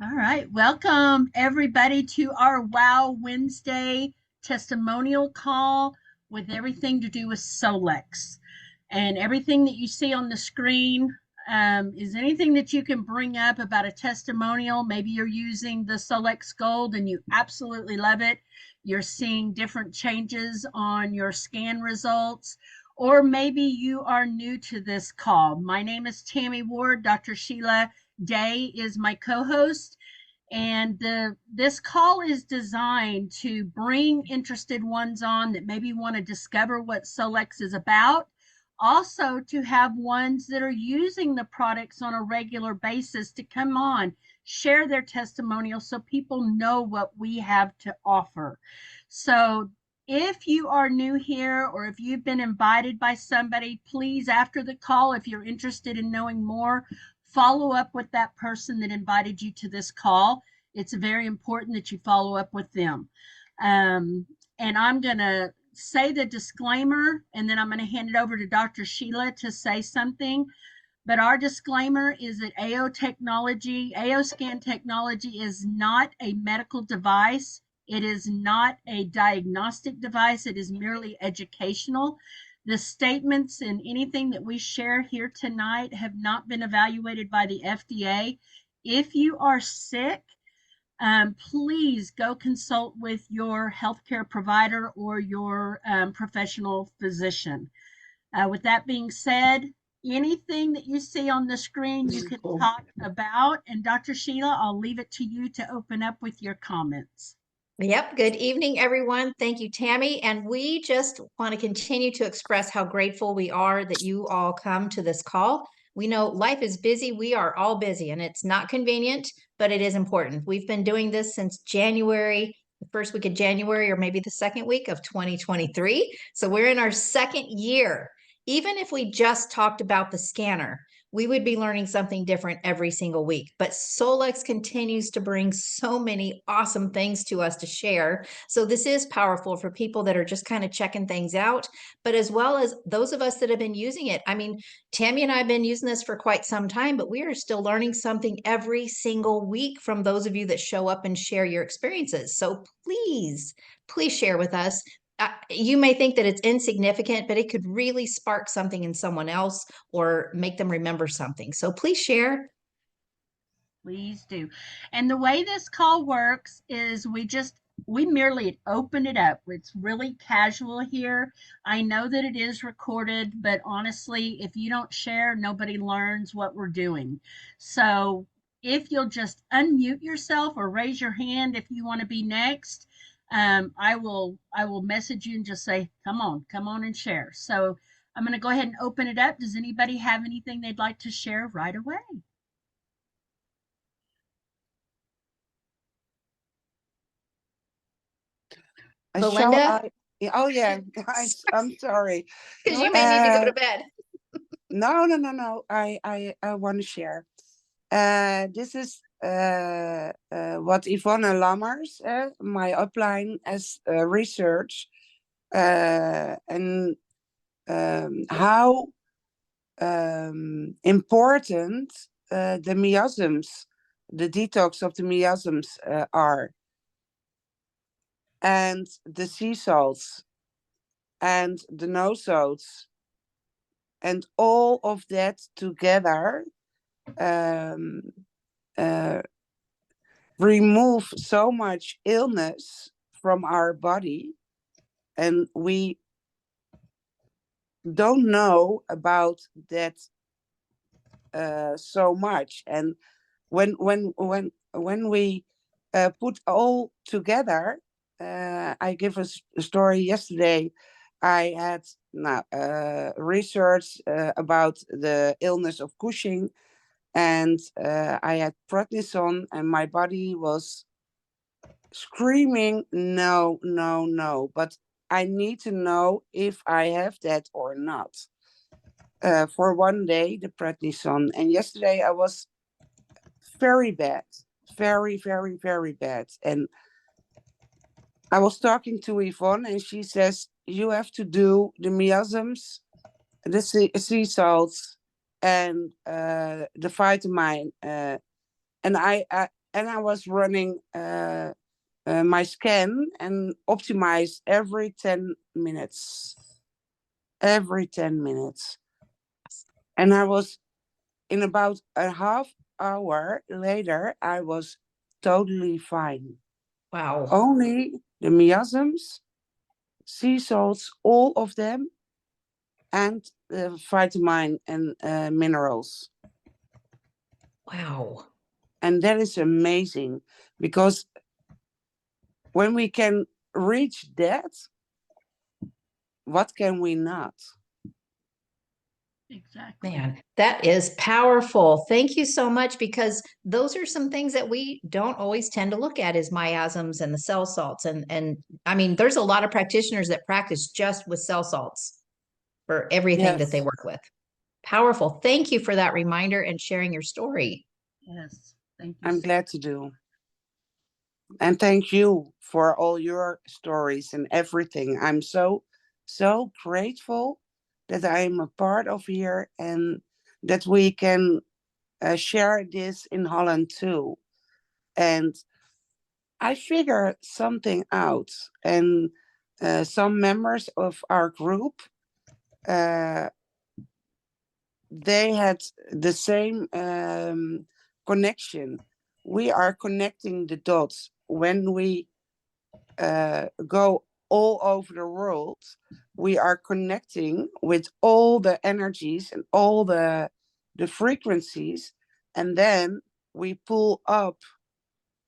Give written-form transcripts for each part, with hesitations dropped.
All right. Welcome everybody to our Wow Wednesday testimonial call with everything to do with Solex. And everything that you see on the screen is anything that you can bring up about a testimonial. Maybe you're using the Solex Gold and you absolutely love it. You're seeing different changes on your scan results. Or maybe you are new to this call. My name is Tammy Ward. Dr. Sheila Day is my co-host, and this call is designed to bring interested ones on that maybe want to discover what Solex is about. Also, to have ones that are using the products on a regular basis to come on, share their testimonial so people know what we have to offer. So, if you are new here or if you've been invited by somebody, please, after the call, if you're interested in knowing more, follow up with that person that invited you to this call. It's very important that you follow up with them. Um, and I'm going to say the disclaimer, and then I'm going to hand it over to Dr. Sheila to say something. But our disclaimer is that AO scan technology is not a medical device. It is not a diagnostic device. It is merely educational. The statements and anything that we share here tonight have not been evaluated by the FDA. If you are sick, please go consult with your healthcare provider or your professional physician. With that being said, anything that you see on the screen, you can talk about. And Dr. Sheila, I'll leave it to you to open up with your comments. Yep. Good evening, everyone. Thank you, Tammy. And we just want to continue to express how grateful we are that you all come to this call. We know life is busy. We are all busy, and it's not convenient, but it is important. We've been doing this since January, the first week of January, or maybe the second week of 2023. So we're in our second year. Even if we just talked about the scanner, we would be learning something different every single week. But Solex continues to bring so many awesome things to us to share. So this is powerful for people that are just kind of checking things out, but as well as those of us that have been using it. I mean, Tammy and I have been using this for quite some time, but we are still learning something every single week from those of you that show up and share your experiences. So please share with us. You may think that it's insignificant, but it could really spark something in someone else or make them remember something. So please share. Please do. And the way this call works is we merely open it up. It's really casual here. I know that it is recorded, but honestly, if you don't share, nobody learns what we're doing. So if you'll just unmute yourself or raise your hand if you want to be next, I will message you and just say, come on and share. So I'm going to go ahead and open it up. Does anybody have anything they'd like to share right away? Belinda? Oh yeah, I'm sorry. Because you may need to go to bed. No. I want to share. This is what Yvonne Lammers, my upline as research, and how important the miasms, the detox of the miasms are, and the sea salts and the no salts, and all of that together remove so much illness from our body, and we don't know about that so much. And when we put all together, I give a story yesterday. I had research about the illness of Cushing, and I had prednisone, and my body was screaming, no, but I need to know if I have that or not. For one day, the prednisone, and yesterday I was very bad, very bad. And I was talking to Yvonne, and she says, you have to do the miasms, the sea salts, and the vitamin. And and I was running my scan and optimize every 10 minutes. Every 10 minutes. And I was, in about a half hour later, I was totally fine. Wow. Only the miasms, sea salts, all of them, and the vitamin and minerals. Wow. And that is amazing, because when we can reach that, what can we not? Exactly. Man, that is powerful. Thank you so much, because those are some things that we don't always tend to look at, is miasms and the cell salts. And I mean, there's a lot of practitioners that practice just with cell salts for everything that they Yes, work with. Powerful. Thank you for that reminder and sharing your story. Yes. Thank you. I'm glad to do. And thank you for all your stories and everything. I'm so, so grateful that I am a part of here, and that we can share this in Holland too. And I figured something out, and some members of our group, uh, they had the same connection. We are connecting the dots when we go all over the world. We are connecting with all the energies and all the frequencies, and then we pull up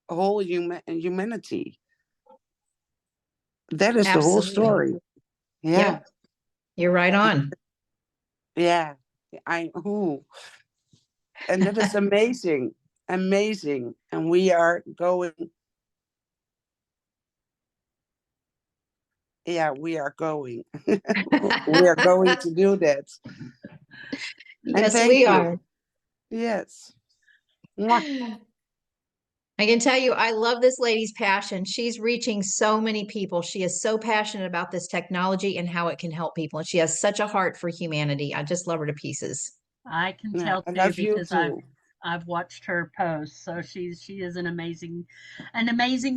whole humanity. That is the whole Absolutely. story. Yeah, Yep. You're right on. yeah. I who And that is amazing, amazing. And we are going. Yeah, we are going. We are going to do that. And Yes, thank we you. are. Yes. Mwah. I can tell you, I love this lady's passion. She's reaching so many people. She is so passionate about this technology and how it can help people. And she has such a heart for humanity. I just love her to pieces. I can Yeah, tell I too love you because I've too. I've watched her post. So she is an amazing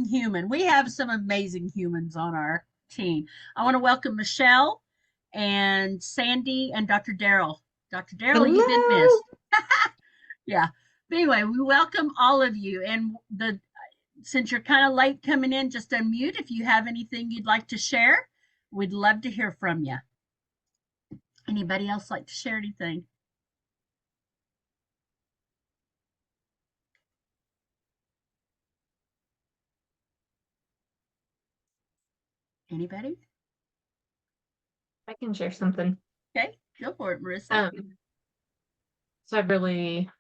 human. We have some amazing humans on our team. I want to welcome Michelle and Sandy and Dr. Daryl. Dr. Daryl, you've been Hello. missed. Yeah. But anyway, we welcome all of you. And the since you're kind of late coming in, just unmute if you have anything you'd like to share. We'd love to hear from you. Anybody else like to share anything? Anybody? I can share something. Okay, go for it, Marissa. So I've really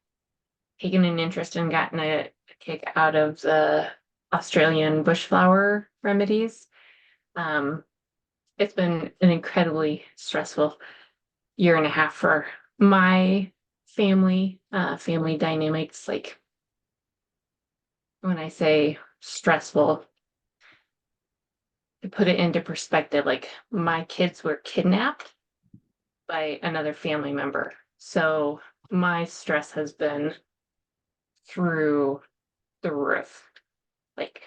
taken an interest and gotten a kick out of the Australian bushflower remedies. Um, it's been an incredibly stressful year and a half for my family, family dynamics. Like, when I say stressful, to put it into perspective, like, my kids were kidnapped by another family member. So my stress has been through the roof. Like,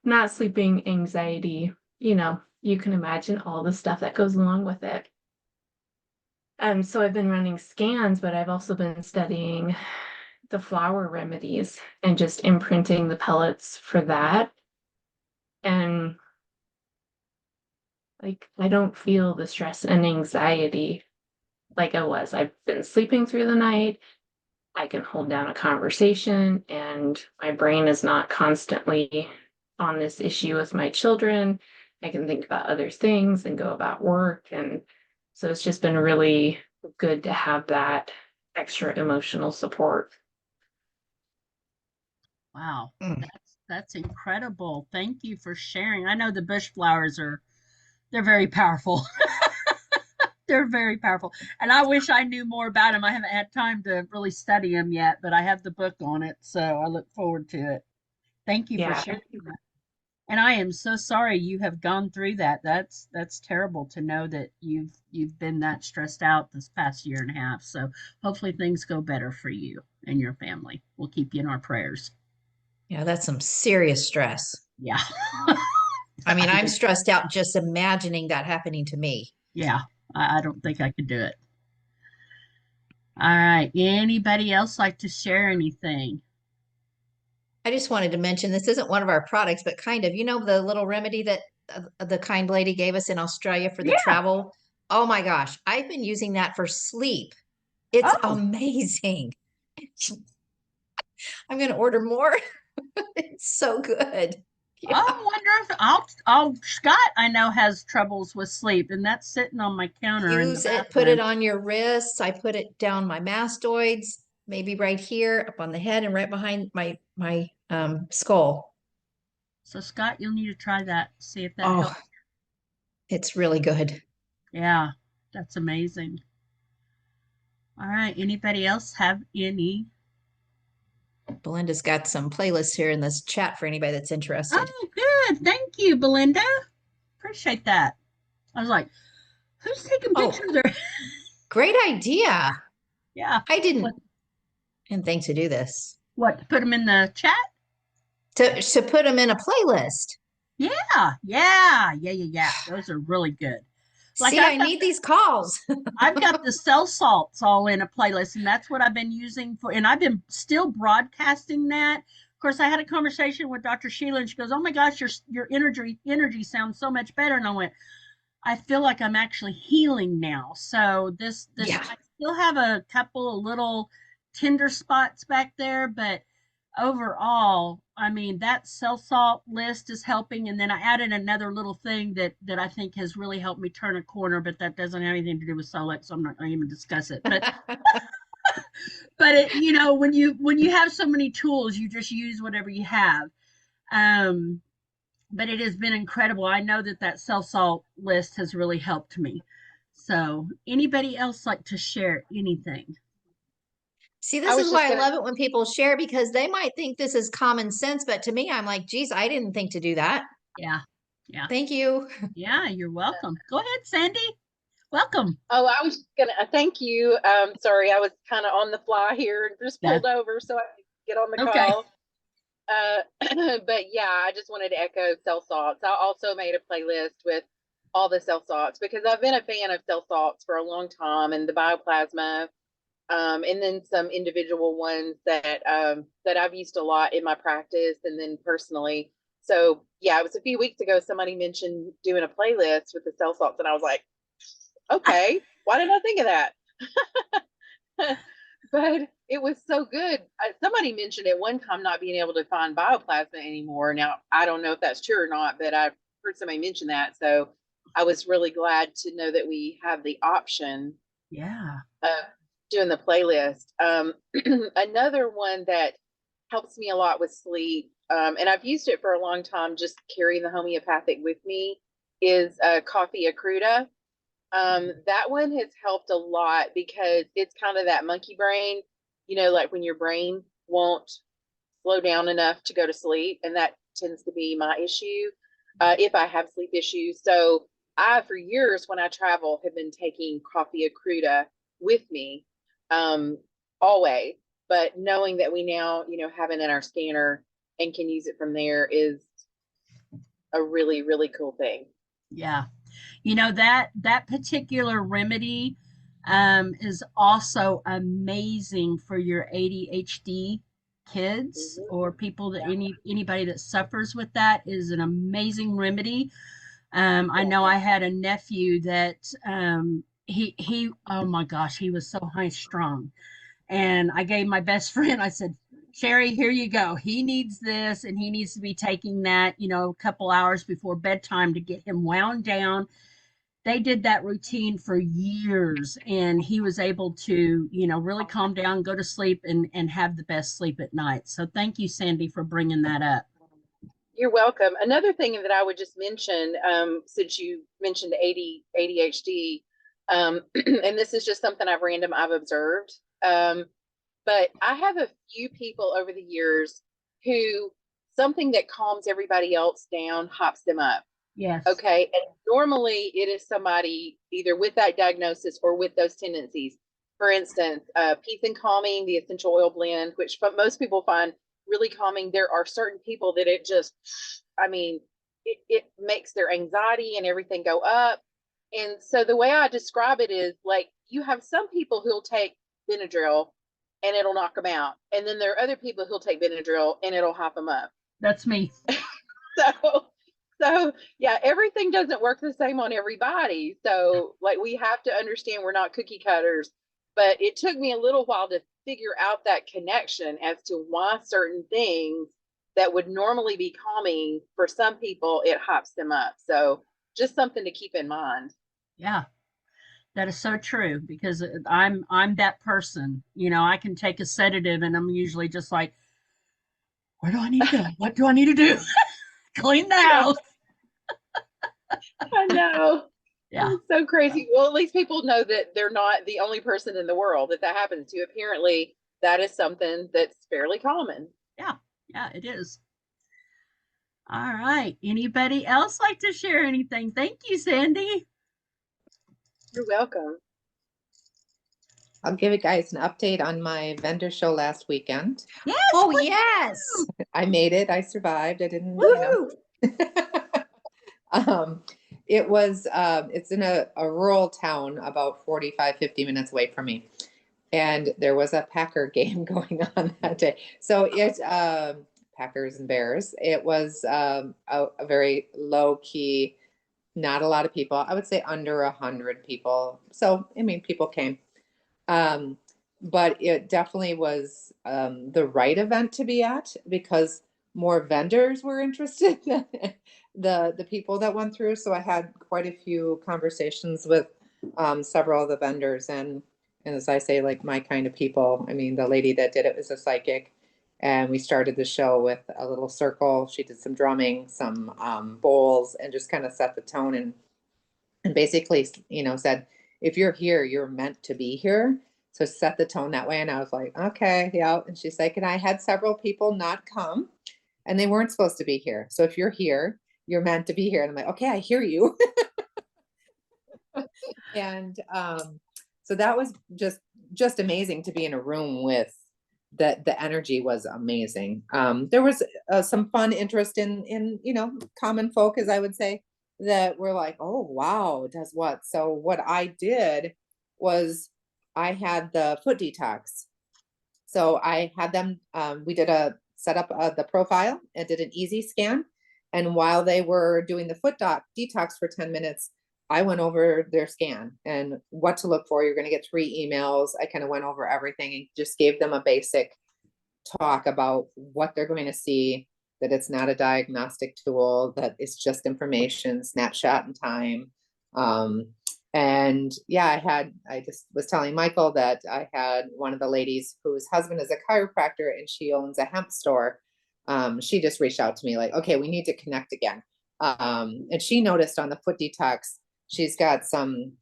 not sleeping, anxiety, you can imagine all the stuff that goes along with it. So I've been running scans, but I've also been studying the flower remedies and just imprinting the pellets for that. And like, I don't feel the stress and anxiety like I was. I've been sleeping through the night. I can hold down a conversation, and my brain is not constantly on this issue with my children. I can think about other things and go about work. And so it's just been really good to have that extra emotional support. Wow, Mm. that's incredible. Thank you for sharing. I know the bush flowers they're very powerful. They're very powerful. And I wish I knew more about them. I haven't had time to really study them yet, but I have the book on it, so I look forward to it. Thank you for Yeah. sharing that. And I am so sorry you have gone through that. That's terrible to know that you've been that stressed out this past year and a half. So hopefully things go better for you and your family. We'll keep you in our prayers. Yeah, that's some serious stress. Yeah. I mean, I'm stressed out just imagining that happening to me. Yeah. I don't think I could do it. All right. Anybody else like to share anything? I just wanted to mention this isn't one of our products, but kind of, the little remedy that the kind lady gave us in Australia for the Yeah. travel. Oh my gosh, I've been using that for sleep. It's Oh, amazing. I'm going to order more. It's so good. Yeah. I wonder if Scott I know has troubles with sleep, and that's sitting on my counter in the Use it, put it bathroom. on your wrists. I put it down my mastoids, maybe right here up on the head and right behind my skull. So Scott, you'll need to try that. See if that Oh, helps. it's really good. Yeah, that's amazing. All right. Anybody else have any? Belinda's got some playlists here in this chat for anybody that's interested. Oh, good. Thank you, Belinda. Appreciate that. I was like, who's taking Oh, pictures? Or great idea. yeah. I didn't think to do this. What? Put them in the chat? To put them in a playlist. Yeah. Those are really good. Like See, I need these calls. I've got the cell salts all in a playlist, and that's what I've been using for, and I've been still broadcasting that. Of course, I had a conversation with Dr. Sheila, and she goes, "Oh my gosh, your energy sounds so much better." And I went, "I feel like I'm actually healing now." So this Yeah. I still have a couple of little tender spots back there, but overall, I mean, that cell salt list is helping. And then I added another little thing that I think has really helped me turn a corner, but that doesn't have anything to do with Solex, so I'm not going to even discuss it. But it, when you have so many tools, you just use whatever you have. Um, but it has been incredible. I know that cell salt list has really helped me. So, anybody else like to share anything? See, this is why I love it when people share because they might think this is common sense, but to me, I'm like, geez, I didn't think to do that. Yeah. Thank you. Yeah, you're welcome. Go ahead, Sandy. Welcome. Oh, I was gonna thank you. Sorry, I was kind of on the fly here and just pulled over so I could get on the call. But yeah, I just wanted to echo cell salts. I also made a playlist with all the cell salts because I've been a fan of cell salts for a long time and the bioplasma, and then some individual ones that I've used a lot in my practice and then personally. So yeah, it was a few weeks ago somebody mentioned doing a playlist with the cell salts, and I was like, okay, why didn't I think of that? But it was so good. Somebody mentioned at one time not being able to find bioplasma anymore. Now, I don't know if that's true or not, but I've heard somebody mention that. So I was really glad to know that we have the option of doing the playlist. Another one that helps me a lot with sleep, and I've used it for a long time, just carrying the homeopathic with me, is coffee accruta. That one has helped a lot because it's kind of that monkey brain, like when your brain won't slow down enough to go to sleep. And that tends to be my issue if I have sleep issues. So I, for years when I travel, have been taking coffee accruta with me always. But knowing that we now, have it in our scanner and can use it from there is a really, really cool thing. Yeah. That particular remedy is also amazing for your ADHD kids or people that anybody that suffers with that is an amazing remedy. I know I had a nephew that he oh my gosh, he was so high strung. And I gave my best friend, I said, Sherry, here you go. He needs this and he needs to be taking that, a couple hours before bedtime to get him wound down. They did that routine for years and he was able to, really calm down, go to sleep and have the best sleep at night. So thank you, Sandy, for bringing that up. You're welcome. Another thing that I would just mention, since you mentioned ADHD, and this is just something I've observed, but I have a few people over the years who something that calms everybody else down hops them up. Yes. Okay. And normally it is somebody either with that diagnosis or with those tendencies. For instance, peace and calming, the essential oil blend, which most people find really calming. There are certain people that it just, I mean, it makes their anxiety and everything go up. And so the way I describe it is like you have some people who'll take Benadryl and it'll knock them out. And then there are other people who'll take Benadryl and it'll hop them up. That's me. So yeah, everything doesn't work the same on everybody. So like we have to understand we're not cookie cutters, but it took me a little while to figure out that connection as to why certain things that would normally be calming for some people, it hops them up. So just something to keep in mind. Yeah. That is so true because I'm that person. I can take a sedative and I'm usually just like, where do I need to go? What do I need to do? Clean the house. I know. Yeah. It's so crazy. Well, at least people know that they're not the only person in the world that happens to. Apparently, that is something that's fairly common. Yeah. Yeah, it is. All right. Anybody else like to share anything? Thank you, Sandy. You're welcome. I'll give you guys an update on my vendor show last weekend. Yes. Oh, yes. I made it. I survived. I didn't, Woo! It's in a rural town about 45, 50 minutes away from me. And there was a Packer game going on that day. So it's Packers and Bears. It was a very low key, not a lot of people. I would say under 100 people. So, I mean, people came. But it definitely was the right event to be at because more vendors were interested than the people that went through. So I had quite a few conversations with several of the vendors and as I say, like my kind of people. I mean, the lady that did it was a psychic, and we started the show with a little circle. She did some drumming, some bowls, and just kind of set the tone and basically, said, if you're here, you're meant to be here. So set the tone that way. And I was like, okay, yeah. And she's like, and I had several people not come and they weren't supposed to be here. So if you're here, you're meant to be here. And I'm like, okay, I hear you. And so that was just amazing to be in a room with that. The energy was amazing. There was some fun interest in common folk, as I would say, that were like, oh, wow, does what? So what I did was I had the foot detox. So I had them, we did set up the profile and did an easy scan. And while they were doing the foot detox for 10 minutes, I went over their scan and what to look for. You're going to get 3 emails. I kind of went over everything and just gave them a basic talk about what they're going to see, that it's not a diagnostic tool, that it's just information, snapshot in time. And yeah, I just was telling Michael that I had one of the ladies whose husband is a chiropractor and she owns a hemp store. She just reached out to me like, okay, we need to connect again. And she noticed on the foot detox, she's got some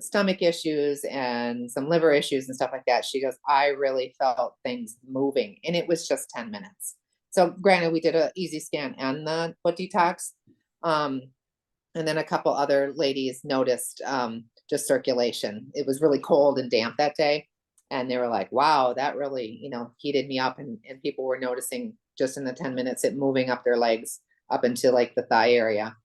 stomach issues and some liver issues and stuff like that. She goes, I really felt things moving, and it was just 10 minutes. So granted, we did an easy scan and the foot detox. And then a couple other ladies noticed just circulation. It was really cold and damp that day. And they were like, wow, that really, heated me up. And people were noticing just in the 10 minutes, it moving up their legs up into like the thigh area.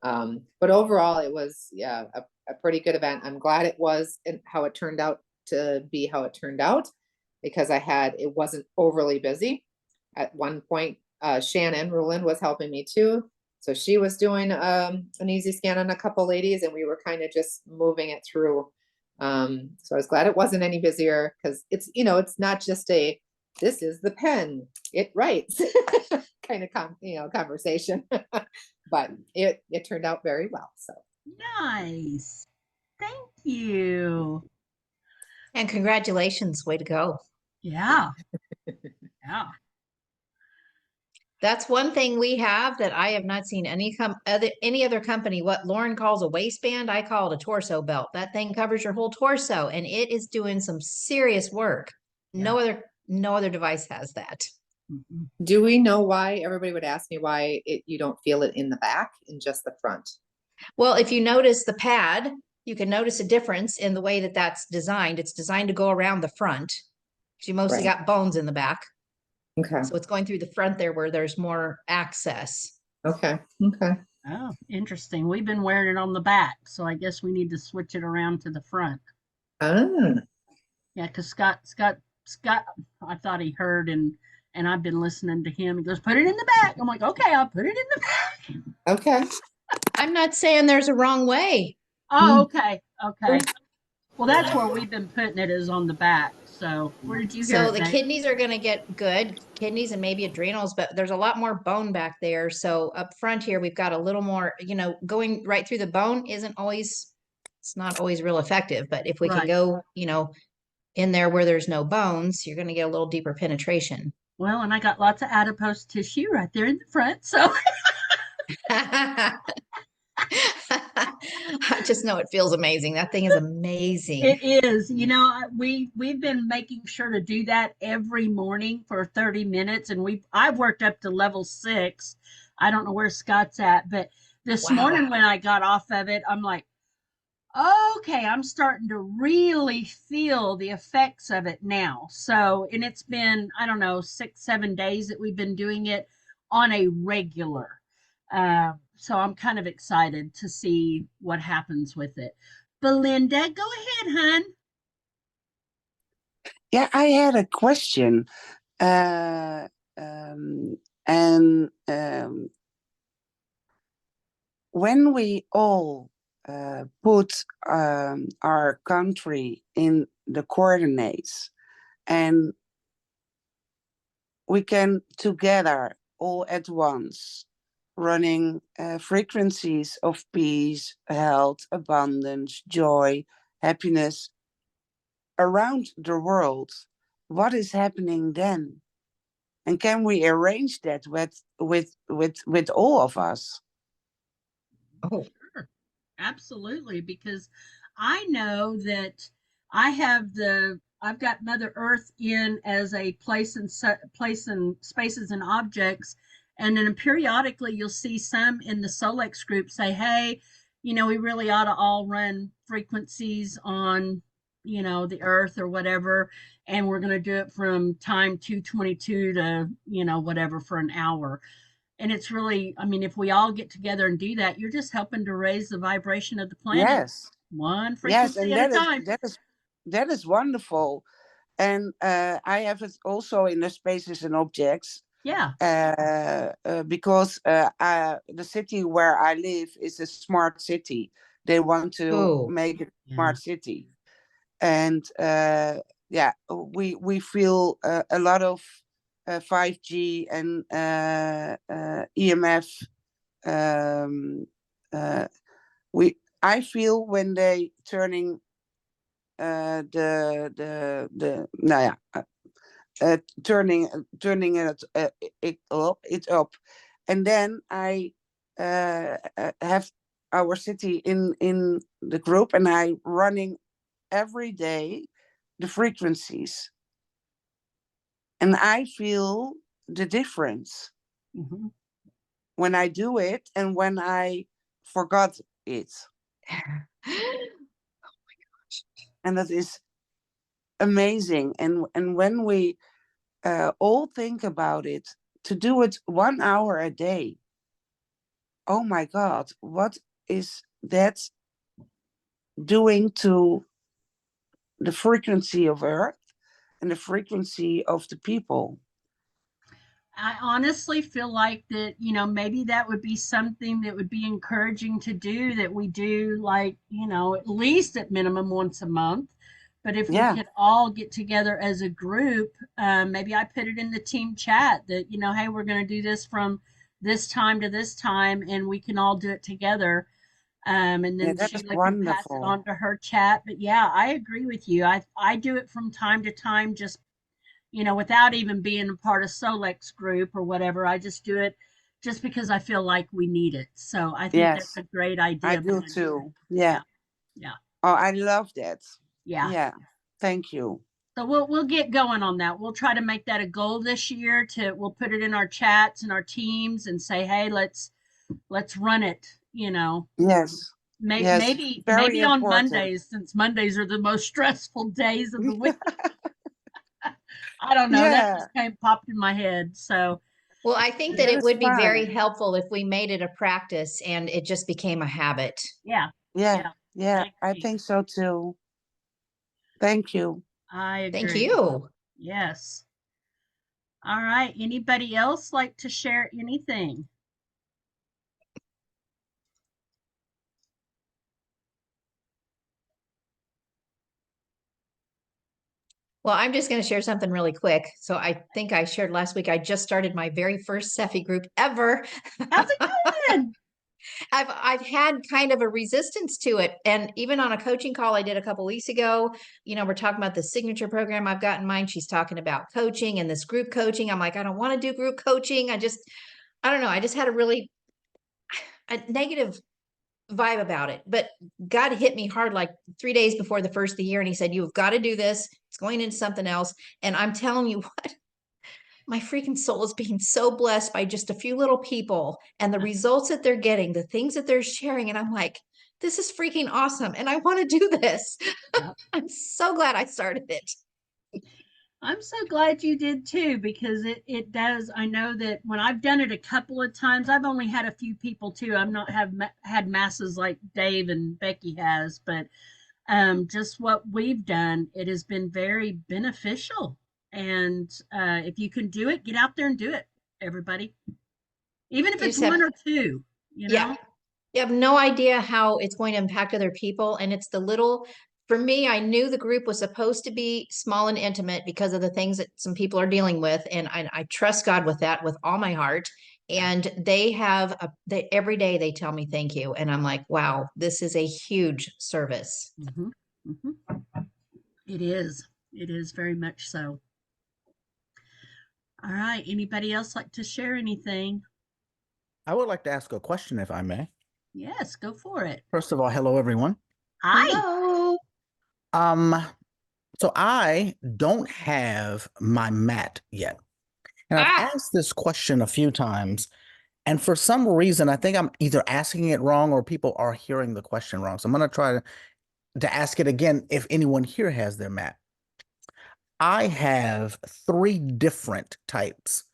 But overall, it was, a pretty good event. I'm glad it was and how it turned out to be how it turned out, because it wasn't overly busy. At one point, Shannon Rulin was helping me too. So she was doing an easy scan on a couple ladies and we were kind of just moving it through. So I was glad it wasn't any busier because it's, it's not just this is the pen, it writes kind of conversation, but it turned out very well. So Nice. Thank you. And congratulations, way to go. Yeah. Yeah. That's one thing we have that I have not seen any other company. What Lauren calls a waistband, I call it a torso belt. That thing covers your whole torso and it is doing some serious work. Yeah. No other device has that. Mhm. do we know why? Everybody would ask me why you don't feel it in the back and just the front. Well, if you notice the pad, you can notice a difference in the way that that's designed. It's designed to go around the front. You mostly Right. got bones in the back. Okay. So it's going through the front there where there's more access. Okay. Okay. Oh, interesting. We've been wearing it on the back, so I guess we need to switch it around to the front. Ah, Yeah, because Scott, I thought he heard and I've been listening to him. He goes, put it in the back. I'm like, okay, I'll put it in the back. okay. I'm not saying there's a wrong way. Oh, okay, okay. Well, that's where we've been putting it is on the back. So where did you hear So it, the Dave? kidneys are going to get good, kidneys and maybe adrenals, but there's a lot more bone back there. So up front here, we've got a little more, going right through the bone it's not always real effective. But if we can Right. go, in there where there's no bones, you're going to get a little deeper penetration. Well, and I got lots of adipose tissue right there in the front. So I just know it feels amazing. That thing is amazing. it is. We've been making sure to do that every morning for 30 minutes, and I've worked up to level 6. I don't know where Scott's at, but this Wow. morning when I got off of it, I'm like, okay, I'm starting to really feel the effects of it now. So, and it's been, I don't know, 6, 7 days that we've been doing it on a regular. So I'm kind of excited to see what happens with it. Belinda, go ahead, hon. Yeah, I had a question. And when we all put our country in the coordinates and we can together all at once running frequencies of peace, health, abundance, joy, happiness around the world, what is happening then? And can we arrange that with all of us? Oh, Sure. Absolutely, because I know that I've got Mother Earth in as a place and spaces and objects, and then periodically you'll see some in the Solex group say, "Hey, we really ought to all run frequencies on, the Earth or whatever, and we're going to do it from time 222 to whatever for an hour." And it's really, I mean, if we all get together and do that, you're just helping to raise the vibration of the planet Yes, one yes, frequency and at a time. that is wonderful. And I have it also in the spaces and objects Yeah. because the city where I live is a smart city. They want to oh, make it a Yeah. smart city, and yeah, we feel a lot of 5G and EMF. I feel when they turning nou ja, turning it up, and then I have our city in the group, and I running every day the frequencies, and I feel the difference hmm when I do it and when I forgot it, and that is amazing. And when we all think about it, to do it 1 hour a day, oh my God, what is that doing to the frequency of Earth and the frequency of the people? I honestly feel like that, maybe that would be something that would be encouraging to do, that we do like, at least at minimum once a month. But if we Yeah, could all get together as a group, maybe I put it in the team chat that, hey, we're going to do this from this time to this time, and we can all do it together. And yeah, then that is Sheila can pass it wonderful. on to her chat. But yeah, I agree with you. I do it from time to time, just without even being a part of Solex group or whatever. I just do it just because I feel like we need it. So I think that's Yes, a great I idea, do Belinda. too. Yeah, Yeah. yeah, Oh, I love that. yeah. Yeah. Thank you. So we'll get going on that. We'll try to make that a goal this year. We'll put it in our chats and our teams and say, hey, let's run it. Yes. Yes. Very Maybe on important. Mondays, since Mondays are the most stressful days of the week. I don't know. That Yeah, just popped in my head. So Well, I think that that it is would be very fine. helpful if we made it a practice and it just became a habit. yeah, Yeah, yeah, yeah, I I agree. think so too. Thank you. I Thank agree. you. Yes. All right. Anybody else like to share anything? Well, I'm just going to share something really quick. So I think I shared last week, I just started my very first Cephi group ever. How's it going? I've had kind of a resistance to it. And even on a coaching call I did a couple weeks ago, we're talking about the signature program I've got in mind. She's talking about coaching and this group coaching. I'm like, I don't want to do group coaching. I don't know. I just had a negative vibe about it. But God hit me hard like 3 days before the first of the year. And he said, you've got to do this. It's going into something else. And I'm telling you what, my freaking soul is being so blessed by just a few little people and the results that they're getting, the things that they're sharing. And I'm like, this is freaking awesome. And I want to do this. Yep. I'm so glad I started it. I'm so glad you did too, because it does. I know that when I've done it a couple of times, I've only had a few people too. I've not had masses like Dave and Becky has, but just what we've done, it has been very beneficial. And if you can do it, get out there and do it, everybody. Even if You it's just have, one or two, you yeah, know? you have no idea how it's going to impact other people. And it's for me, I knew the group was supposed to be small and intimate because of the things that some people are dealing with. And I trust God with that with all my heart. And every day they tell me thank you. And I'm like, wow, this is a huge service. Mm-hmm. Mm-hmm. It is. It is very much so. All right. Anybody else like to share anything? I would like to ask a question, if I may. Yes, go for it. First of all, hello, everyone. Hi. Hello. So I don't have my mat yet. And I've asked this question a few times, and for some reason, I think I'm either asking it wrong or people are hearing the question wrong. So I'm going to try to ask it again if anyone here has their mat. I have 3 different types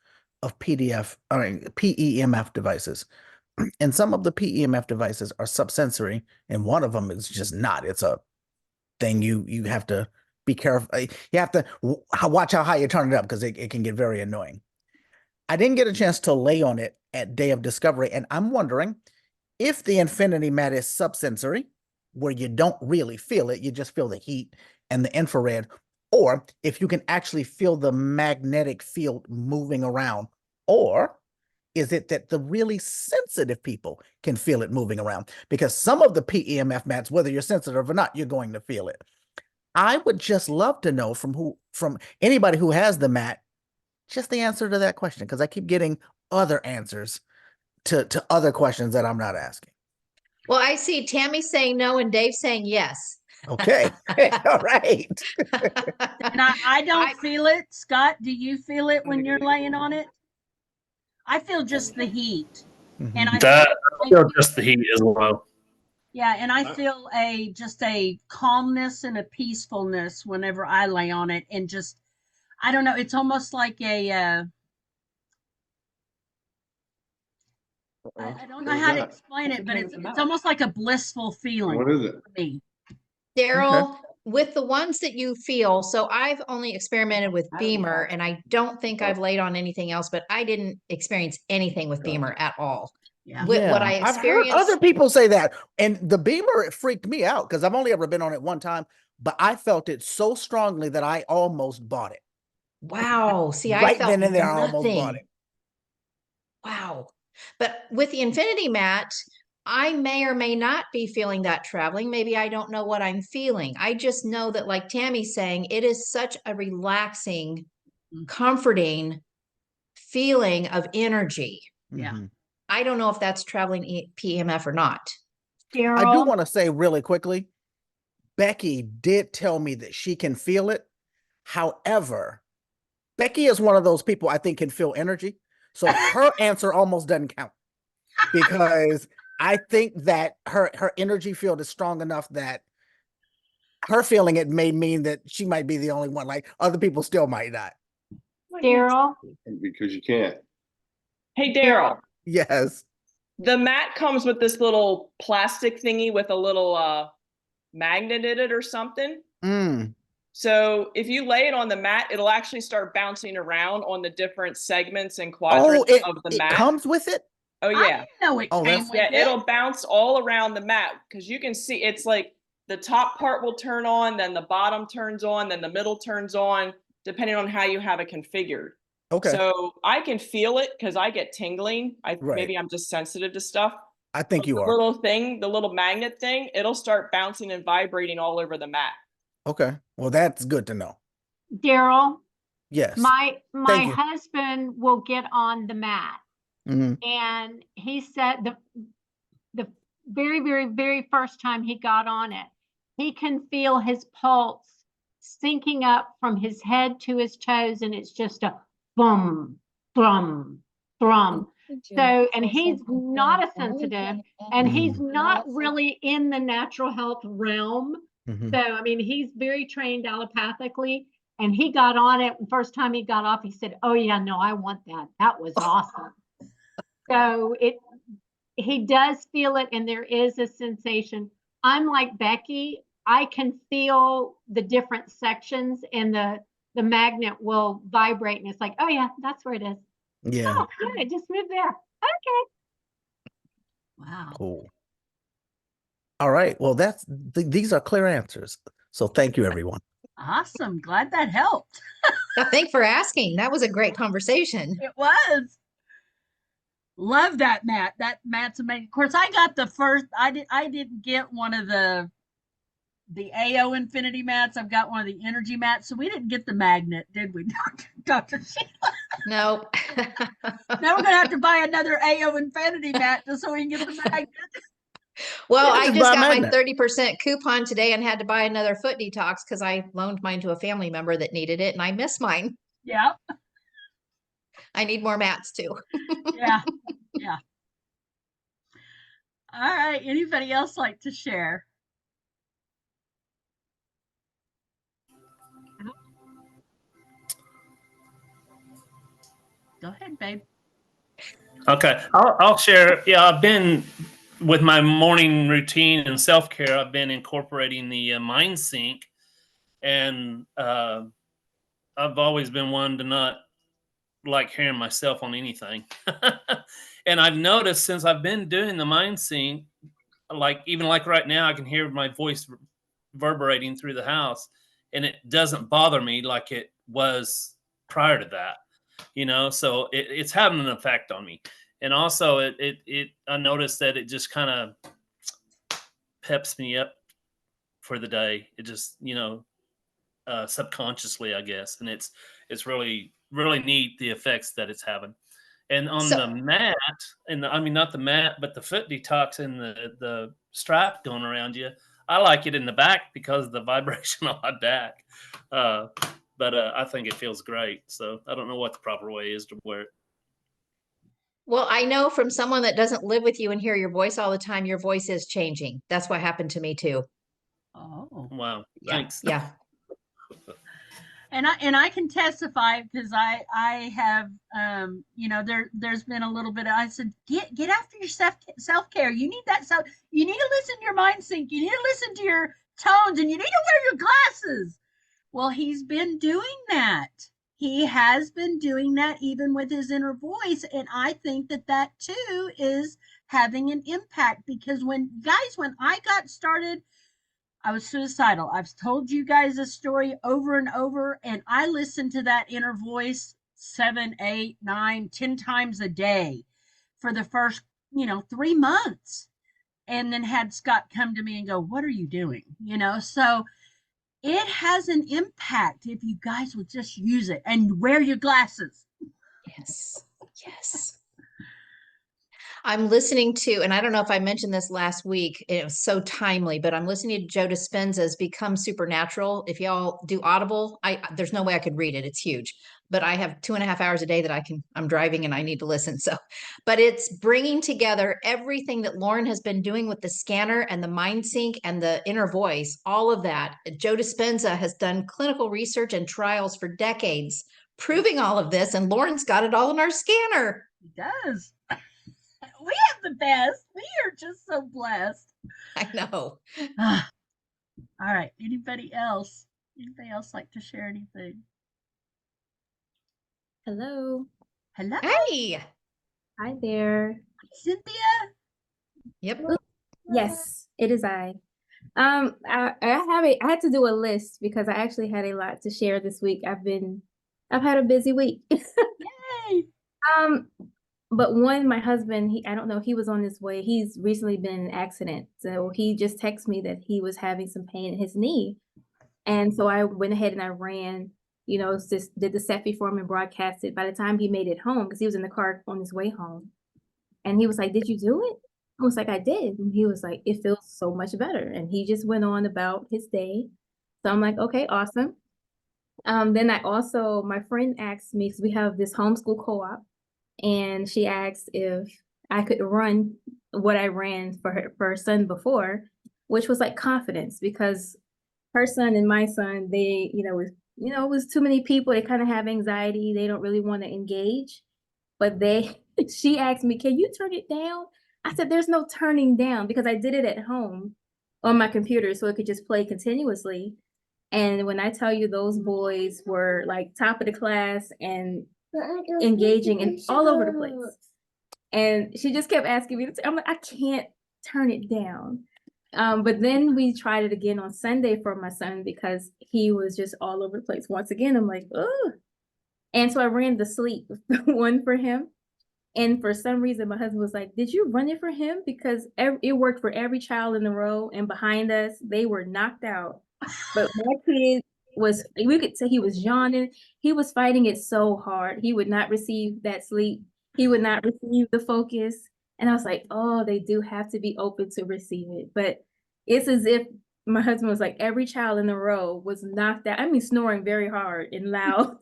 of PEMF devices. And some of the PEMF devices are subsensory, and one of them is just not. It's a thing you have to be careful. You have to watch how high you turn it up because it can get very annoying. I didn't get a chance to lay on it at Day of Discovery, and I'm wondering if the Infinity Mat is subsensory, where you don't really feel it, you just feel the heat and the infrared, or if you can actually feel the magnetic field moving around, or is it that the really sensitive people can feel it moving around? Because some of the PEMF mats, whether you're sensitive or not, you're going to feel it. I would just love to know from anybody who has the mat, just the answer to that question, because I keep getting other answers to other questions that I'm not asking. Well, I see Tammy saying no and Dave saying yes. Okay. All right. And I don't feel it. Scott, do you feel it when you're laying on it? I feel just the heat. Mm-hmm. And I feel just the heat as well. Yeah, and I feel just a calmness and a peacefulness whenever I lay on it, and just I don't know, it's almost like I don't know how to explain it, but it's almost like a blissful feeling. What is it? For me. Daryl, with the ones that you feel, so I've only experimented with Beamer, and I don't think I've laid on anything else, but I didn't experience anything with Beamer at all. Yeah. What I I've heard experienced, other people say that, and the Beamer, it freaked me out because I've only ever been on it one time, but I felt it so strongly that I almost bought it. wow. See, I Right felt then and there, I almost bought nothing. it. Wow. But with the Infinity Mat, I may or may not be feeling that traveling. Maybe I don't know what I'm feeling. I just know that, like Tammy's saying, it is such a relaxing, comforting feeling of energy. Yeah. Mm-hmm. I don't know if that's traveling PEMF or not. I do want to say really quickly, Becky did tell me that she can feel it. However, Becky is one of those people I think can feel energy. So her answer almost doesn't count because I think that her energy field is strong enough that her feeling it may mean that she might be the only one. Like other people still might not. Daryl, Because you can't. Hey, Daryl, Yes. the mat comes with this little plastic thingy with a little magnet in it or something. Mm. So if you lay it on the mat, it'll actually start bouncing around on the different segments and Oh, quadrants of the it mat. comes with it? Oh, I yeah. didn't know it Oh, came that's- with Yeah, it. it'll bounce all around the mat because you can see it's like the top part will turn on, then the bottom turns on, then the middle turns on, depending on how you have it configured. Okay. So I can feel it because I get tingling. Right. Maybe I'm just sensitive to stuff. I think you The are. little thing, the little magnet thing, it'll start bouncing and vibrating all over the mat. Okay. Well, that's good to know. Daryl, Yes. my Thank you. husband will get on the mat, Mhm. and he said the very, very, very first time he got on it, he can feel his pulse syncing up from his head to his toes, and it's just a thrum, thrum, thrum. So, and he's not a sensitive, and he's not really in the natural health realm. Mhm. So, I mean, he's very trained telepathically, and he got on it. First time he got off, he said, "Oh yeah, no, I want that. That was awesome." So he does feel it, and there is a sensation. I'm like Becky. I can feel the different sections, and the magnet will vibrate, and it's like, oh yeah, that's where it is. Yeah. Oh, good, it just moved there. Okay. Wow. Cool. All right. Well, these are clear answers. So thank you, everyone. Awesome. Glad that helped. Thanks for asking. That was a great conversation. It was. Love that mat. That mat's amazing. Of course, I got the first. I didn't get one of the AO Infinity mats. I've got one of the energy mats. So we didn't get the magnet, did we, Dr. Sheila? No. Now we're gonna have to buy another AO Infinity mat just so we can get the magnet. Well, Yeah, I just just buy a got my magnet. 30% coupon today and had to buy another foot detox because I loaned mine to a family member that needed it, and I missed mine. Yeah. I need more mats too. Yeah. Yeah. All right. Anybody else like to share? Go ahead, babe. Okay, I'll share. Yeah, I've been with my morning routine and self care. I've been incorporating the Mind Sync, and I've always been one to not like hearing myself on anything. And I've noticed since I've been doing the Mind Sync, like even like right now, I can hear my voice reverberating through the house, and it doesn't bother me like it was prior to that. So it's having an effect on me. And also I noticed that it just kind of peps me up for the day. It just, subconsciously, I guess. And it's really, really neat, the effects that it's having. And on the mat, I mean, not the mat, but the foot detox and the strap going around you, I like it in the back because of the vibration on my back. But I think it feels great. So I don't know what the proper way is to wear it. Well, I know from someone that doesn't live with you and hear your voice all the time, your voice is changing. That's what happened to me too. Oh. Wow. Yeah. Thanks. Yeah. And I can testify because I have there's been a little bit. I said get after your self care. You need that you need to listen to your mind sync. You need to listen to your tones, and you need to wear your glasses. Well, he's been doing that. He has been doing that even with his inner voice, and I think that too is having an impact because when I got started, I was suicidal. I've told you guys this story over and over, and I listened to that inner voice 7, 8, 9, 10 times a day for the first, 3 months. And then had Scott come to me and go, "What are you doing?" So it has an impact if you guys would just use it and wear your glasses. Yes. Yes. I'm listening to, and I don't know if I mentioned this last week, it was so timely, but I'm listening to Joe Dispenza's Become Supernatural. If y'all do Audible, there's no way I could read it. It's huge, but I have 2.5 hours a day that I'm driving and I need to listen. So, but it's bringing together everything that Lauren has been doing with the scanner and the mind sync and the inner voice, all of that. Joe Dispenza has done clinical research and trials for decades proving all of this, and Lauren's got it all in our scanner. He does. We have the best. We are just so blessed. I know. All right. Anybody else? Anybody else like to share anything? Hello. Hello. Hey. Hi there. Cynthia? Yep. Yes, it is I. I had to do a list because I actually had a lot to share this week. I've had a busy week. Yay. But one, my husband, I don't know, he was on his way. He's recently been in an accident. So he just texted me that he was having some pain in his knee. And so I went ahead and I ran, just did the Cephi for him and broadcast it. By the time he made it home, because he was in the car on his way home, and he was like, "Did you do it?" I was like, "I did." And he was like, "It feels so much better." And he just went on about his day. So I'm like, okay, awesome. Then my friend asked me, because we have this homeschool co-op, and she asked if I could run what I ran for her son before, which was like confidence, because her son and my son, they, it was too many people. They kind of have anxiety. They don't really want to engage, but she asked me, "Can you turn it down?" I said, "There's no turning down," because I did it at home on my computer so it could just play continuously. And when I tell you, those boys were like top of the class and engaging and all over the place. And she just kept asking me, I'm like, I can't turn it down. But then we tried it again on Sunday for my son because he was just all over the place. Once again, I'm like, oh. And so I ran the sleep one for him. And for some reason, my husband was like, "Did you run it for him?" Because it worked for every child in the row. And behind us, they were knocked out. But my kid we could say he was yawning. He was fighting it so hard. He would not receive that sleep. He would not receive the focus. And I was like, oh, they do have to be open to receive it. But it's as if my husband was like, every child in the row was knocked out. I mean, snoring very hard and loud,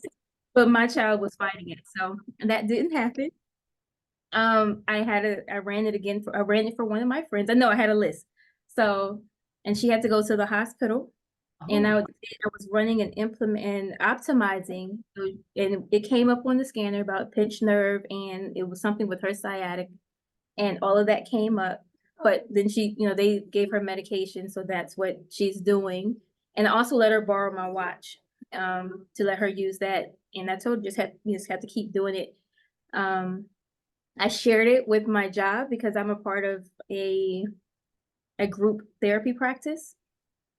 but my child was fighting it. So that didn't happen. I ran it for one of my friends. I know I had a list. So, and she had to go to the hospital. And I was running and optimizing, and it came up on the scanner about pinched nerve, and it was something with her sciatic, and all of that came up. But then they gave her medication, so that's what she's doing. And I also let her borrow my watch, to let her use that. And I told her you just have to keep doing it. I shared it with my job because I'm a part of a group therapy practice.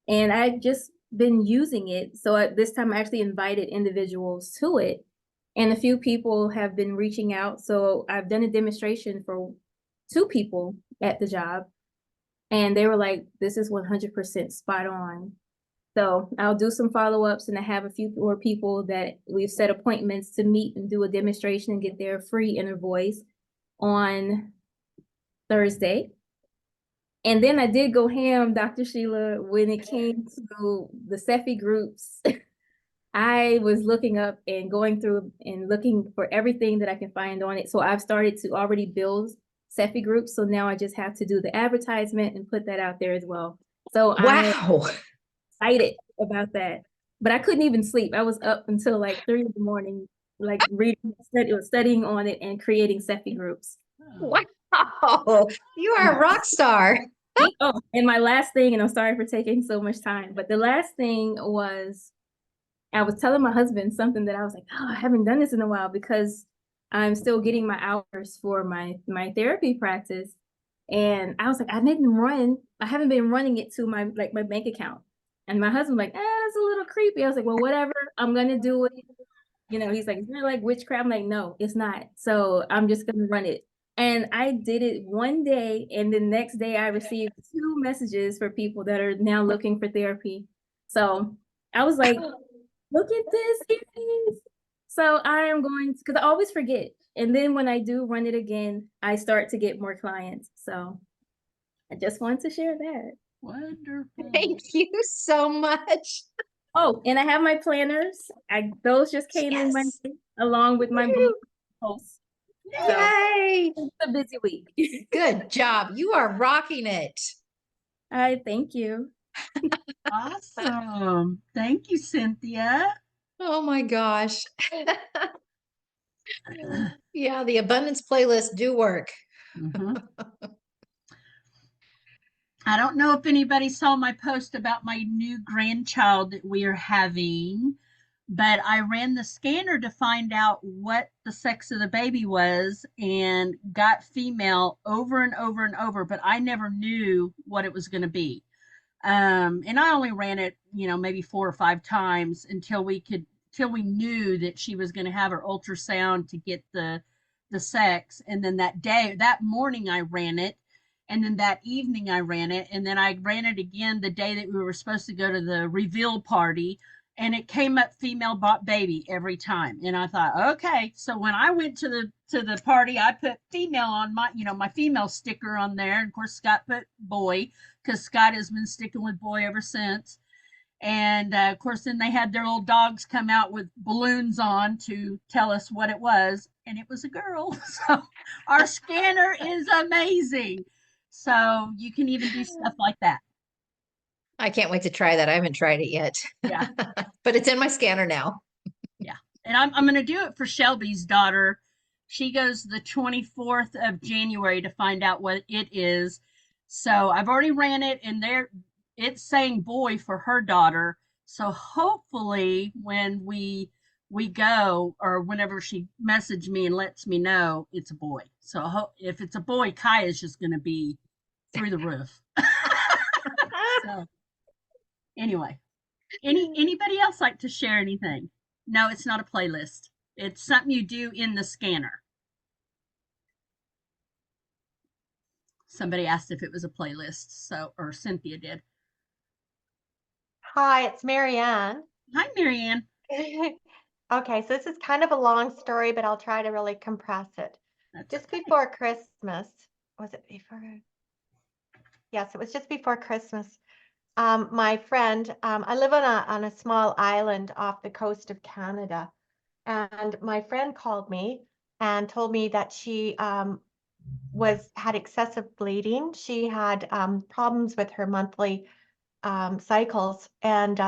And I've just been using it. So at this time, I actually invited individuals to it. And a few people have been reaching out. So I've done a demonstration for 2 people at the job. And they were like, "This is 100% spot on." So I'll do some follow-ups, and I have a few more people that we've set appointments to meet and do a demonstration and get their free inner voice on Thursday. And then I did go ham, Dr. Sheila, when it came to the Cephi groups. I was looking up and going through and looking for everything that I can find on it. So I've started to already build Cephi groups. So now I just have to do the advertisement and put that out there as well. So Wow. I'm excited about that. But I couldn't even sleep. I was up until like 3 in the morning, like studying on it and creating Cephi groups. Wow. You are a rock star. Oh, and my last thing, and I'm sorry for taking so much time, but the last thing was, I was telling my husband something that I was like, oh, I haven't done this in a while because I'm still getting my hours for my therapy practice. And I was like, I haven't been running it to my bank account. And my husband was like, that's a little creepy. I was like, well, whatever, I'm gonna do it. He's like, "Is there like witchcraft?" I'm like, no, it's not. So I'm just gonna run it. And I did it one day, and the next day I received 2 messages for people that are now looking for therapy. So I was like, look at this, here it is. So I am going to, because I always forget. And then when I do run it again, I start to get more clients. So I just wanted to share that. Wonderful. Thank you so much. Oh, and I have my planners. Those just came in Monday, along with my blog posts. Yay! So it's a busy week. Good job. You are rocking it. Thank you. Awesome. Thank you, Cynthia. Oh my gosh. Yeah, the abundance playlists do work. Mhm. I don't know if anybody saw my post about my new grandchild that we are having, but I ran the scanner to find out what the sex of the baby was and got female over and over and over, but I never knew what it was going to be. And I only ran it, maybe 4 or 5 times till we knew that she was going to have her ultrasound to get the sex. And then that morning I ran it, and then that evening I ran it, and then I ran it again the day that we were supposed to go to the reveal party, and it came up female bought baby every time. And I thought, okay. So when I went to the party, I put female on my female sticker on there. And of course Scott put boy, because Scott has been sticking with boy ever since. And of course, then they had their little dogs come out with balloons on to tell us what it was, and it was a girl. So our scanner is amazing. So you can even do stuff like that. I can't wait to try that. I haven't tried it yet. Yeah. But it's in my scanner now. Yeah. And I'm going to do it for Shelby's daughter. She goes the 24th of January to find out what it is. So I've already ran it, and it's saying boy for her daughter. So hopefully when we go, or whenever she messaged me and lets me know, it's a boy. So if it's a boy, Kai is just going to be through the roof. So anyway, anybody else like to share anything? No, it's not a playlist. It's something you do in the scanner. Somebody asked if it was a playlist, or Cynthia did. Hi, it's Marianne. Hi, Marianne. Okay, so this is kind of a long story, but I'll try to really compress it. That's Just okay. before Christmas, was it before? Yes, it was just before Christmas. My friend, I live on a small island off the coast of Canada, and my friend called me and told me that she had excessive bleeding. She had problems with her monthly cycles, and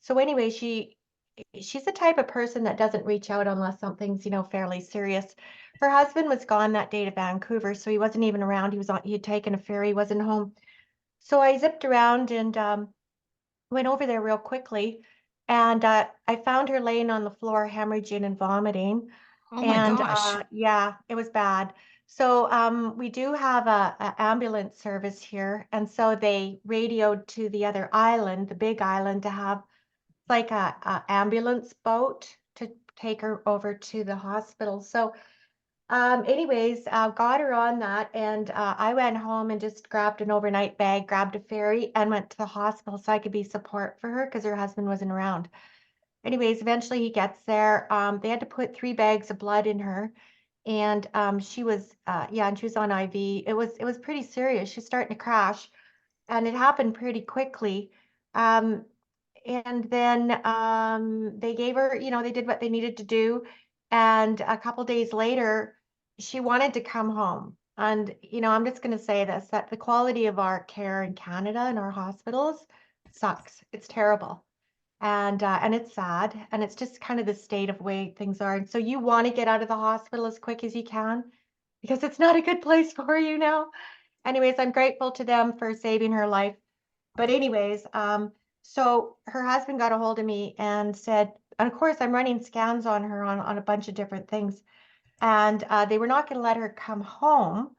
so anyway, she's the type of person that doesn't reach out unless something's fairly serious. Her husband was gone that day to Vancouver, so he wasn't even around. He had taken a ferry, wasn't home. So I zipped around and went over there real quickly, and I found her laying on the floor, hemorrhaging and vomiting. Oh my And gosh. yeah, it was bad. So we do have a ambulance service here, and so they radioed to the other island, the big island, to have like a ambulance boat to take her over to the hospital. So anyways, got her on that, and I went home and just grabbed an overnight bag, grabbed a ferry, and went to the hospital so I could be support for her because her husband wasn't around. Anyways, eventually he gets there. They had to put 3 bags of blood in her, and she was and she was on IV. It was pretty serious. She's starting to crash, and it happened pretty quickly. Um, and then they gave her, they did what they needed to do. And a couple days later, she wanted to come home. And, I'm just going to say this, that the quality of our care in Canada and our hospitals sucks. It's terrible. And it's sad. And it's just kind of the state of way things are. And so you want to get out of the hospital as quick as you can because it's not a good place for you now. Anyways, I'm grateful to them for saving her life. But anyways, so her husband got a hold of me and said, and of course I'm running scans on her on a bunch of different things. And they were not going to let her come home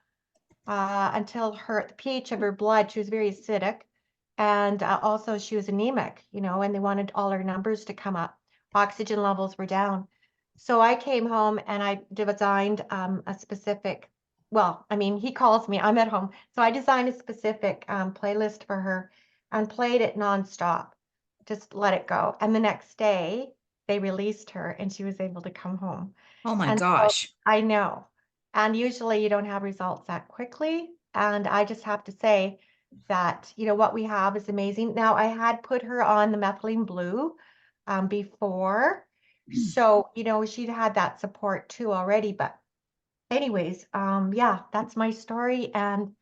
until the pH of her blood, she was very acidic. And also she was anemic, and they wanted all her numbers to come up. Oxygen levels were down. So I came home and I designed a specific, well, I mean, he calls me, I'm at home. So I designed a specific playlist for her and played it nonstop, just let it go. And the next day they released her and she was able to come home. Oh my And so gosh. I know. And usually you don't have results that quickly. And I just have to say that, what we have is amazing. Now, I had put her on the methylene blue before. So, she'd had that support too already. But anyways, yeah, that's my story. And,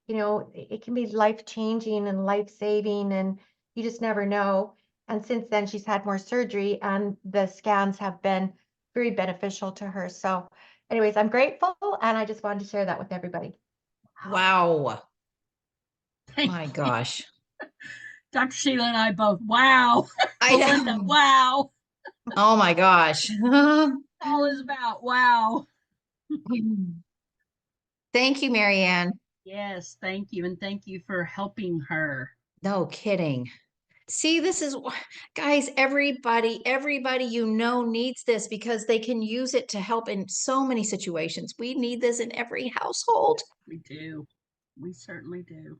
it can be life changing and life saving. And you just never know. And since then, she's had more surgery, and the scans have been very beneficial to her. So anyways, I'm grateful, and I just wanted to share that with everybody. Wow. Thank My you. gosh. Dr. Sheila and I both, wow. I Belinda, know. wow. Oh my gosh. All is about wow. Thank you, Marianne. Yes, thank you. And thank you for helping her. No kidding. See, this is, guys, everybody you know needs this because they can use it to help in so many situations. We need this in every household. We do. We certainly do.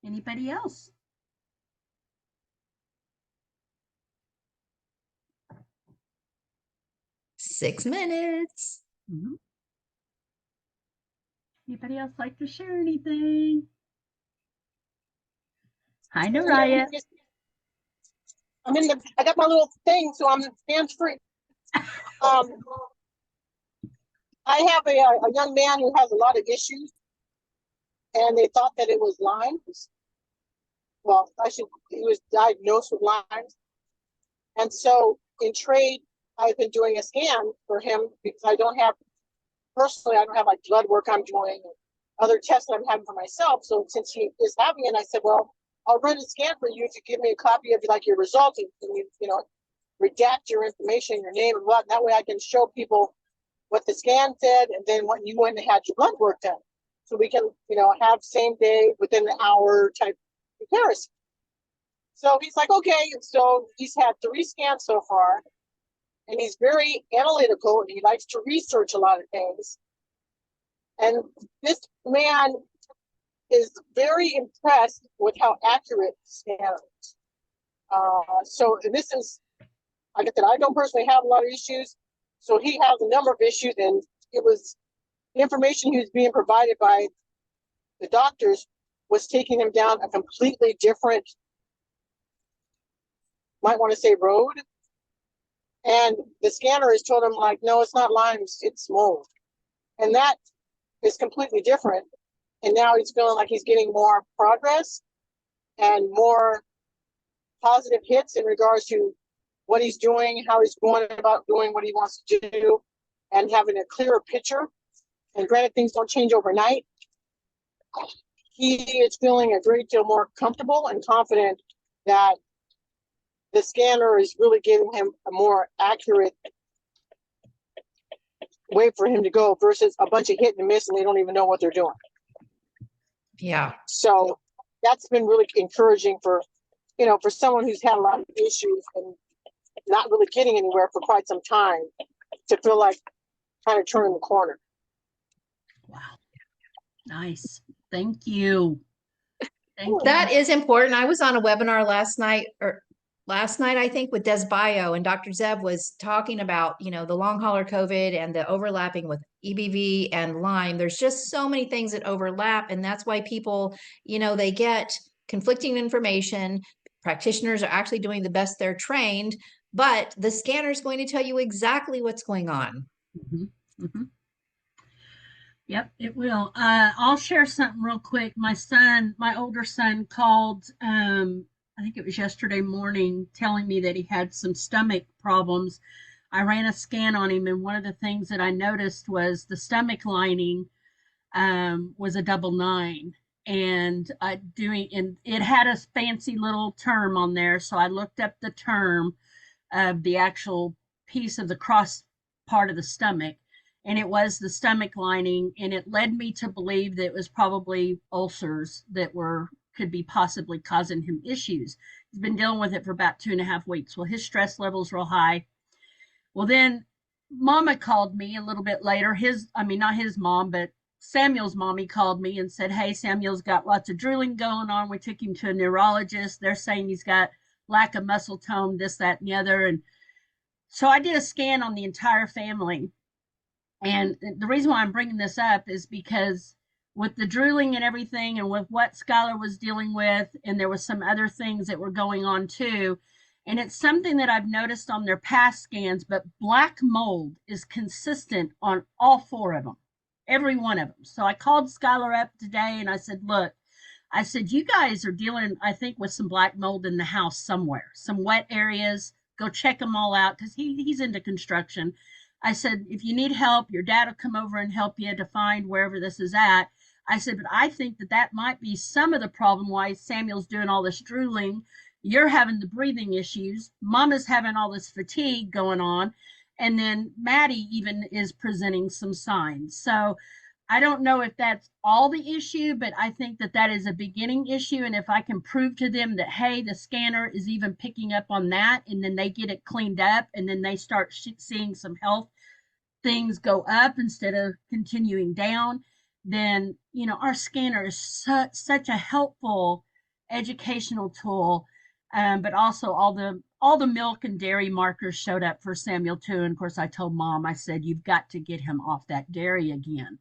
Anybody else? Six minutes. Mm-hmm. Anybody else like to share anything? Hi, Naraya. I got my little thing, so I'm hands free. I have a young man who has a lot of issues, and they thought that it was Lyme's. Well, he was diagnosed with Lyme's. And so in trade, I've been doing a scan for him because I don't have like blood work I'm doing, and other tests that I'm having for myself. So since he is having it, I said, well, I'll run a scan for you to give me a copy of like your results, and you redact your information, your name and what. That way I can show people what the scan said, and then when you went and had your blood work done. So we can, have same day within an hour type comparison. So he's like, okay. And so he's had 3 scans so far, and he's very analytical, and he likes to research a lot of things. And this man is very impressed with how accurate the scan is. So this is, like I said, I don't personally have a lot of issues. So he has a number of issues, and it was the information he was being provided by the doctors was taking him down a completely different, might want to say, road. And the scanner has told him, like, no, it's not Lyme's, it's mold. And that is completely different. And now he's feeling like he's getting more progress and more positive hits in regards to what he's doing, how he's going about doing what he wants to do, and having a clearer picture. And granted, things don't change overnight. He is feeling a great deal more comfortable and confident that the scanner is really giving him a more accurate way for him to go versus a bunch of hit and miss, and they don't even know what they're doing. Yeah. So that's been really encouraging for someone who's had a lot of issues and not really getting anywhere for quite some time to feel like kind of turning the corner. Wow. Nice. Thank you. That is important. I was on a webinar last night, I think, with Des Bio, and Dr. Zeb was talking about, the long hauler COVID and the overlapping with EBV and Lyme. There's just so many things that overlap. And that's why people, they get conflicting information. Practitioners are actually doing the best they're trained, but the scanner is going to tell you exactly what's going on. Mm-hmm. Mm-hmm. Yep, it will. I'll share something real quick. My older son called, I think it was yesterday morning, telling me that he had some stomach problems. I ran a scan on him, and one of the things that I noticed was the stomach lining was a 99. And it had a fancy little term on there. So I looked up the term of the actual piece of the cross part of the stomach, and it was the stomach lining, and it led me to believe that it was probably ulcers that could be possibly causing him issues. He's been dealing with it for about 2.5 weeks. Well, his stress levels real high. Well, then Mama called me a little bit later. Not his mom, but Samuel's mommy called me and said, hey, Samuel's got lots of drooling going on. We took him to a neurologist. They're saying he's got lack of muscle tone, this, that, and the other. And so I did a scan on the entire family. And the reason why I'm bringing this up is because with the drooling and everything, and with what Skylar was dealing with, and there was some other things that were going on too. And it's something that I've noticed on their past scans, but black mold is consistent on all 4 of them, every one of them. So I called Skylar up today and I said, look, I said, you guys are dealing, I think, with some black mold in the house somewhere, some wet areas. Go check them all out because he's into construction. I said, if you need help, your dad will come over and help you to find wherever this is at. I said, but I think that that might be some of the problem why Samuel's doing all this drooling. You're having the breathing issues. Mama's having all this fatigue going on. And then Maddie even is presenting some signs. So I don't know if that's all the issue, but I think that that is a beginning issue. And if I can prove to them that, hey, the scanner is even picking up on that, and then they get it cleaned up, and then they start seeing some health things go up instead of continuing down, then, you know, our scanner is such a helpful educational tool. But also all the milk and dairy markers showed up for Samuel too. And of course, I told Mom, I said, you've got to get him off that dairy again.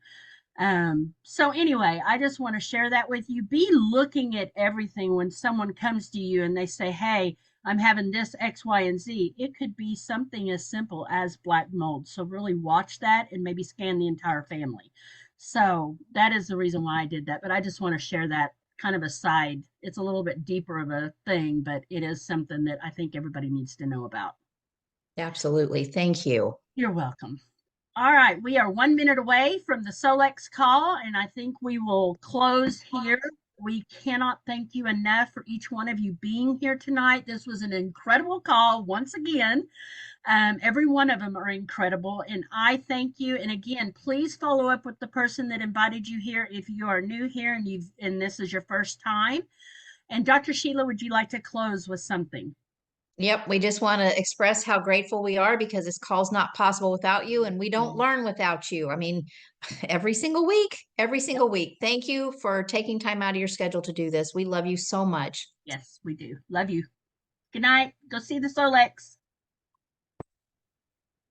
So anyway, I just want to share that with you. Be looking at everything when someone comes to you and they say, hey, I'm having this X, Y, and Z. It could be something as simple as black mold. So really watch that and maybe scan the entire family. So that is the reason why I did that. But I just want to share that kind of aside. It's a little bit deeper of a thing, but it is something that I think everybody needs to know about. Absolutely. Thank you. You're welcome. All right, we are 1 minute away from the Solex call, and I think we will close here. We cannot thank you enough for each one of you being here tonight. This was an incredible call once again. Every one of them are incredible, and I thank you. And again, please follow up with the person that invited you here if you are new here and this is your first time. And Dr. Sheila, would you like to close with something? Yep, we just want to express how grateful we are because this call's not possible without you, and we don't learn without you. I mean, every single week. Thank you for taking time out of your schedule to do this. We love you so much. Yes, we do. Love you. Good night. Go see the Solex.